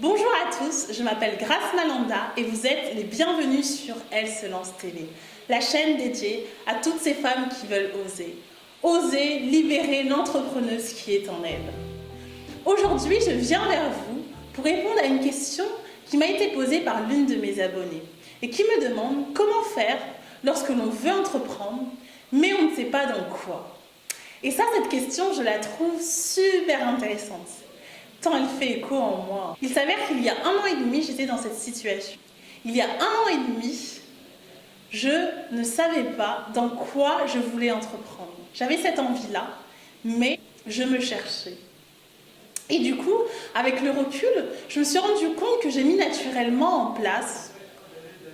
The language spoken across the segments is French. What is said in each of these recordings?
Bonjour à tous, je m'appelle Grace Nalanda et vous êtes les bienvenus sur Elle se lance télé, la chaîne dédiée à toutes ces femmes qui veulent oser libérer l'entrepreneuse qui est en elle. Aujourd'hui, je viens vers vous pour répondre à une question qui m'a été posée par l'une de mes abonnées et qui me demande comment faire lorsque l'on veut entreprendre, mais on ne sait pas dans quoi. Et ça, cette question, je la trouve super intéressante, tant elle fait écho en moi. Il s'avère qu'il y a 1 an et demi, j'étais dans cette situation. Il y a 1 an et demi, je ne savais pas dans quoi je voulais entreprendre. J'avais cette envie-là, mais je me cherchais. Et du coup, avec le recul, je me suis rendu compte que j'ai mis naturellement en place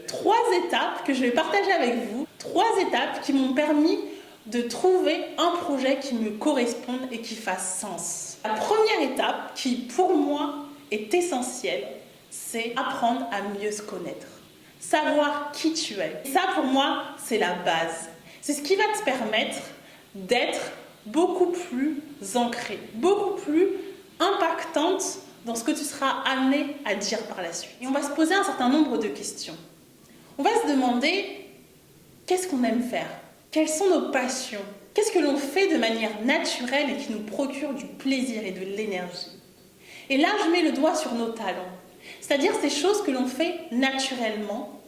3 étapes que je vais partager avec vous. 3 étapes qui m'ont permis de trouver un projet qui me corresponde et qui fasse sens. La première étape, qui pour moi est essentielle, c'est apprendre à mieux se connaître. Savoir qui tu es. Et ça pour moi, c'est la base. C'est ce qui va te permettre d'être beaucoup plus ancrée, beaucoup plus impactante dans ce que tu seras amené à dire par la suite. Et on va se poser un certain nombre de questions. On va se demander qu'est-ce qu'on aime faire? Quelles sont nos passions? Qu'est-ce que l'on fait de manière naturelle et qui nous procure du plaisir et de l'énergie? Et là, je mets le doigt sur nos talents. C'est-à-dire ces choses que l'on fait naturellement,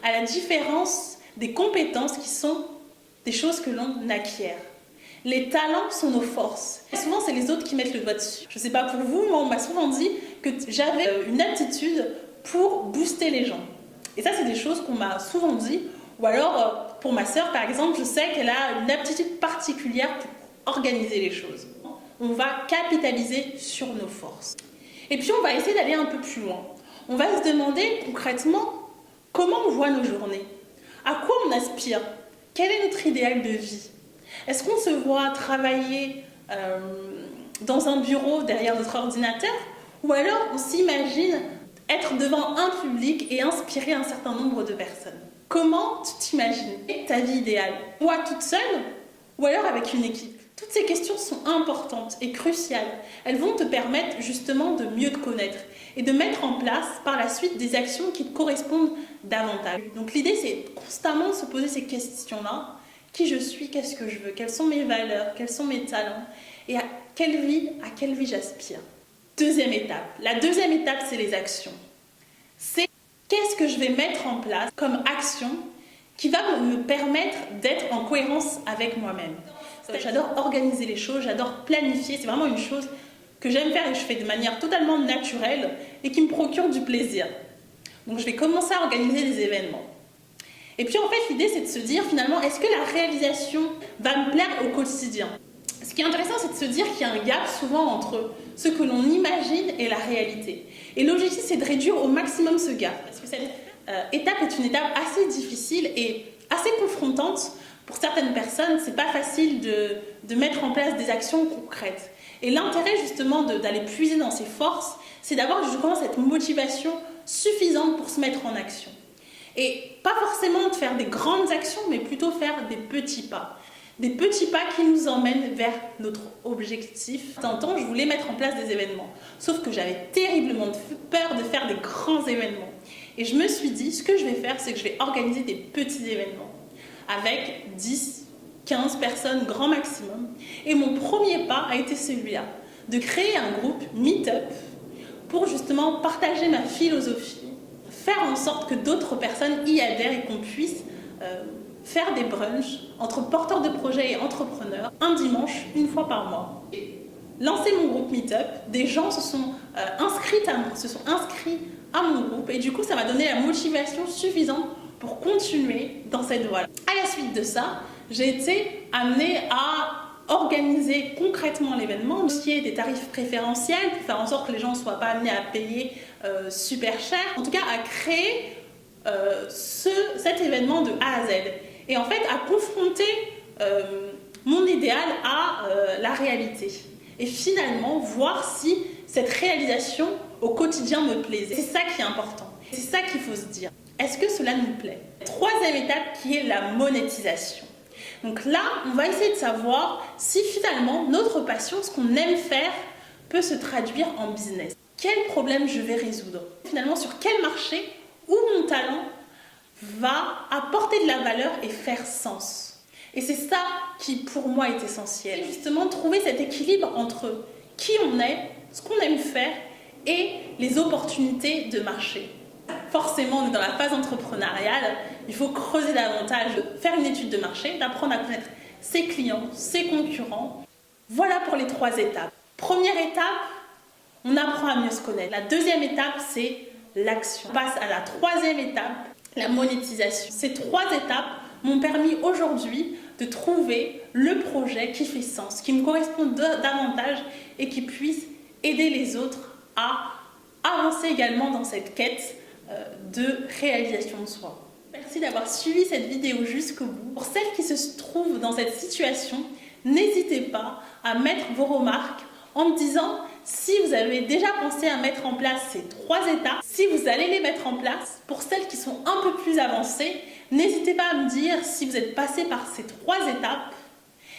à la différence des compétences qui sont des choses que l'on acquiert. Les talents sont nos forces. Et souvent, c'est les autres qui mettent le doigt dessus. Je ne sais pas pour vous, moi, on m'a souvent dit que j'avais une aptitude pour booster les gens. Et ça, c'est des choses qu'on m'a souvent dit. Ou alors, pour ma sœur, par exemple, je sais qu'elle a une aptitude particulière pour organiser les choses. On va capitaliser sur nos forces. Et puis, on va essayer d'aller un peu plus loin. On va se demander concrètement comment on voit nos journées. À quoi on aspire? Quel est notre idéal de vie? Est-ce qu'on se voit travailler dans un bureau derrière notre ordinateur? Ou alors, on s'imagine être devant un public et inspirer un certain nombre de personnes? Comment tu t'imagines ta vie idéale? Toi toute seule ou alors avec une équipe? Toutes ces questions sont importantes et cruciales. Elles vont te permettre justement de mieux te connaître et de mettre en place par la suite des actions qui te correspondent davantage. Donc l'idée, c'est constamment de se poser ces questions-là. Qui je suis? Qu'est-ce que je veux? Quelles sont mes valeurs? Quels sont mes talents? Et à quelle vie j'aspire? Deuxième étape. La deuxième étape, c'est les actions. C'est qu'est-ce que je vais mettre en place comme action qui va me permettre d'être en cohérence avec moi-même. J'adore organiser les choses, j'adore planifier, c'est vraiment une chose que j'aime faire et que je fais de manière totalement naturelle et qui me procure du plaisir. Donc je vais commencer à organiser des événements. Et puis en fait l'idée c'est de se dire finalement est-ce que la réalisation va me plaire au quotidien? Ce qui est intéressant c'est de se dire qu'il y a un gap souvent entre ce que l'on imagine et la réalité. Et l'objectif c'est de réduire au maximum ce gap. Parce que cette étape est une étape assez difficile et assez confrontante. Pour certaines personnes, c'est pas facile de mettre en place des actions concrètes. Et l'intérêt justement d'aller puiser dans ses forces, c'est d'avoir justement cette motivation suffisante pour se mettre en action. Et pas forcément de faire des grandes actions, mais plutôt faire des petits pas. Des petits pas qui nous emmènent vers notre objectif. D'un temps, je voulais mettre en place des événements. Sauf que j'avais terriblement peur de faire des grands événements. Et je me suis dit, ce que je vais faire, c'est que je vais organiser des petits événements. Avec 10, 15 personnes grand maximum. Et mon premier pas a été celui-là. De créer un groupe Meetup pour justement partager ma philosophie. Faire en sorte que d'autres personnes y adhèrent et qu'on puisse faire des brunchs entre porteurs de projets et entrepreneurs un dimanche, une fois par mois. Lancer mon groupe Meetup, des gens se sont inscrits à mon groupe et du coup ça m'a donné la motivation suffisante pour continuer dans cette voie-là. À la suite de ça, j'ai été amenée à organiser concrètement l'événement, ce qui est des tarifs préférentiels pour faire en sorte que les gens ne soient pas amenés à payer super cher, en tout cas à créer cet événement de A à Z. Et en fait, à confronter mon idéal à la réalité. Et finalement, voir si cette réalisation au quotidien me plaisait. C'est ça qui est important. C'est ça qu'il faut se dire. Est-ce que cela nous plaît? Troisième étape qui est la monétisation. Donc là, on va essayer de savoir si finalement notre passion, ce qu'on aime faire, peut se traduire en business. quel problème je vais résoudre. Finalement, sur quel marché où mon talent va apporter de la valeur et faire sens. Et c'est ça qui, pour moi, est essentiel. Justement, trouver cet équilibre entre qui on est, ce qu'on aime faire et les opportunités de marché. Forcément, on est dans la phase entrepreneuriale, il faut creuser davantage, faire une étude de marché, d'apprendre à connaître ses clients, ses concurrents. Voilà pour les 3 étapes. Première étape, on apprend à mieux se connaître. La deuxième étape, c'est l'action. On passe à la 3e étape, la monétisation. Ces 3 étapes m'ont permis aujourd'hui de trouver le projet qui fait sens, qui me correspond davantage et qui puisse aider les autres à avancer également dans cette quête de réalisation de soi. Merci d'avoir suivi cette vidéo jusqu'au bout. Pour celles qui se trouvent dans cette situation, n'hésitez pas à mettre vos remarques en me disant si vous avez déjà pensé à mettre en place ces 3 étapes, si vous allez les mettre en place. Pour celles qui sont un peu plus avancées, n'hésitez pas à me dire si vous êtes passé par ces 3 étapes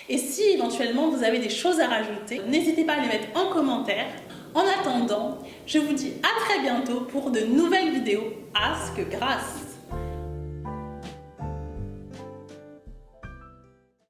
et si éventuellement vous avez des choses à rajouter, n'hésitez pas à les mettre en commentaire. En attendant, je vous dis à très bientôt pour de nouvelles vidéos Ask Grace.